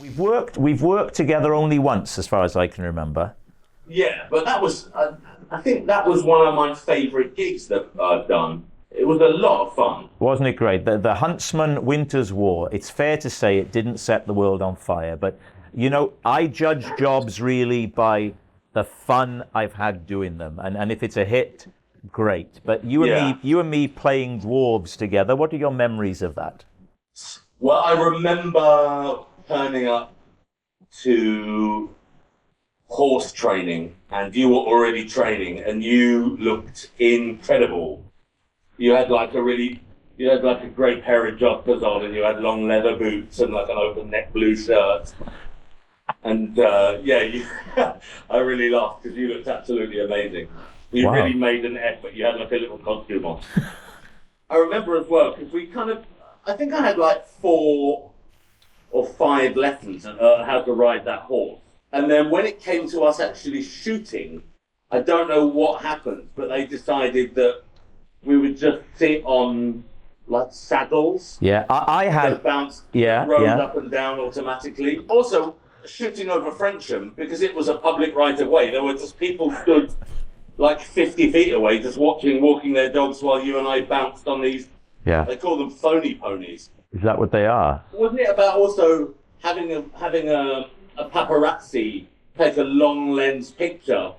We've worked together only once, as far as I can remember. Yeah, but that was, I think that was one of my favourite gigs that I've done. It was a lot of fun. Wasn't it great? The Huntsman Winter's War, it's fair to say it didn't set the world on fire, but, you know, I judge jobs really by the fun I've had doing them. And if it's a hit, great. But you and me playing dwarves together, what are your memories of that? Well, I remember turning up to horse training, and you were already training, and you looked incredible. You had like a great pair of joggers on, and you had long leather boots and like an open neck blue shirt. And I really laughed because you looked absolutely amazing. You really made an effort. You had like a little costume on. I remember as well because I think I had like 4 or 5 lessons on how to ride that horse. And then when it came to us actually shooting, I don't know what happened, but they decided that we would just sit on like saddles. Yeah, I had that bounced, rode up and down automatically. Also, shooting over Frensham, because it was a public right of way. There were just people stood like 50 feet away, just walking their dogs while you and I bounced on these. Yeah. They call them phony ponies. Is that what they are? Wasn't it about also having a paparazzi take a long lens picture,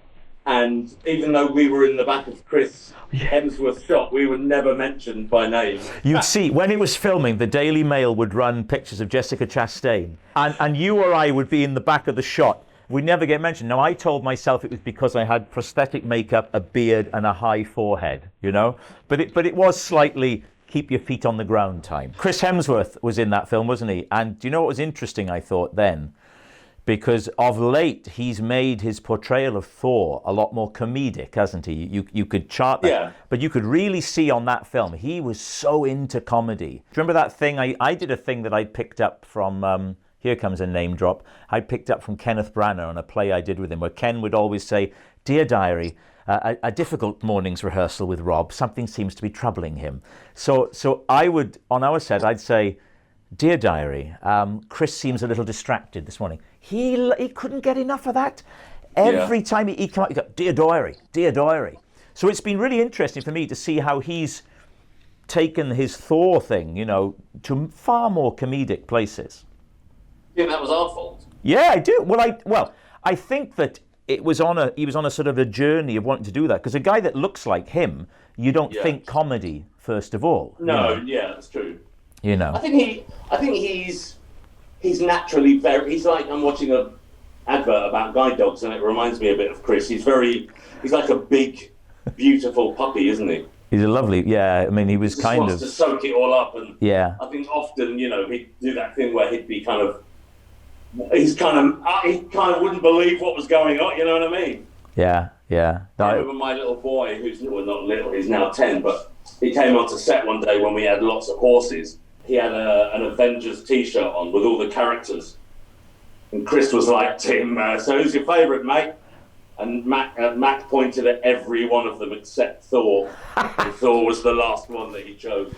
and even though we were in the back of Chris Hemsworth's shot, we were never mentioned by name. You'd see, when it was filming, the Daily Mail would run pictures of Jessica Chastain, and you or I would be in the back of the shot. We'd never get mentioned. Now, I told myself it was because I had prosthetic makeup, a beard, and a high forehead, you know? But it was slightly keep your feet on the ground time. Chris Hemsworth was in that film, wasn't he? And do you know what was interesting, I thought, then? Because of late, he's made his portrayal of Thor a lot more comedic, hasn't he? You could chart that, but you could really see on that film, he was so into comedy. Do you remember that thing? I did a thing that I picked up from, here comes a name drop, I picked up from Kenneth Branagh on a play I did with him, where Ken would always say, "Dear Diary, a difficult morning's rehearsal with Rob, something seems to be troubling him." So I would, on our set, I'd say, "Dear Diary, Chris seems a little distracted this morning." He couldn't get enough of that. Every time he'd come out, he'd go, "Dear Diary, dear Diary." So it's been really interesting for me to see how he's taken his Thor thing, you know, to far more comedic places. Yeah, that was our fault. Yeah, I do. Well, I think that he was on a sort of a journey of wanting to do that, because a guy that looks like him, you don't think comedy first of all. No, that's true. You know, I think he's naturally he's like, I'm watching a advert about guide dogs, and it reminds me a bit of Chris. He's like a big, beautiful puppy, isn't he? He's a lovely, I mean, he was kind of... wants to soak it all up, and I think often, you know, he'd do that thing where he'd be he kind of wouldn't believe what was going on, you know what I mean? Yeah. I remember my little boy, who's not little, he's now 10, but he came onto set one day when we had lots of horses. He had an Avengers t-shirt on with all the characters. And Chris was like, "Tim, so who's your favourite, mate?" And Mac pointed at every one of them except Thor. And Thor was the last one that he chose.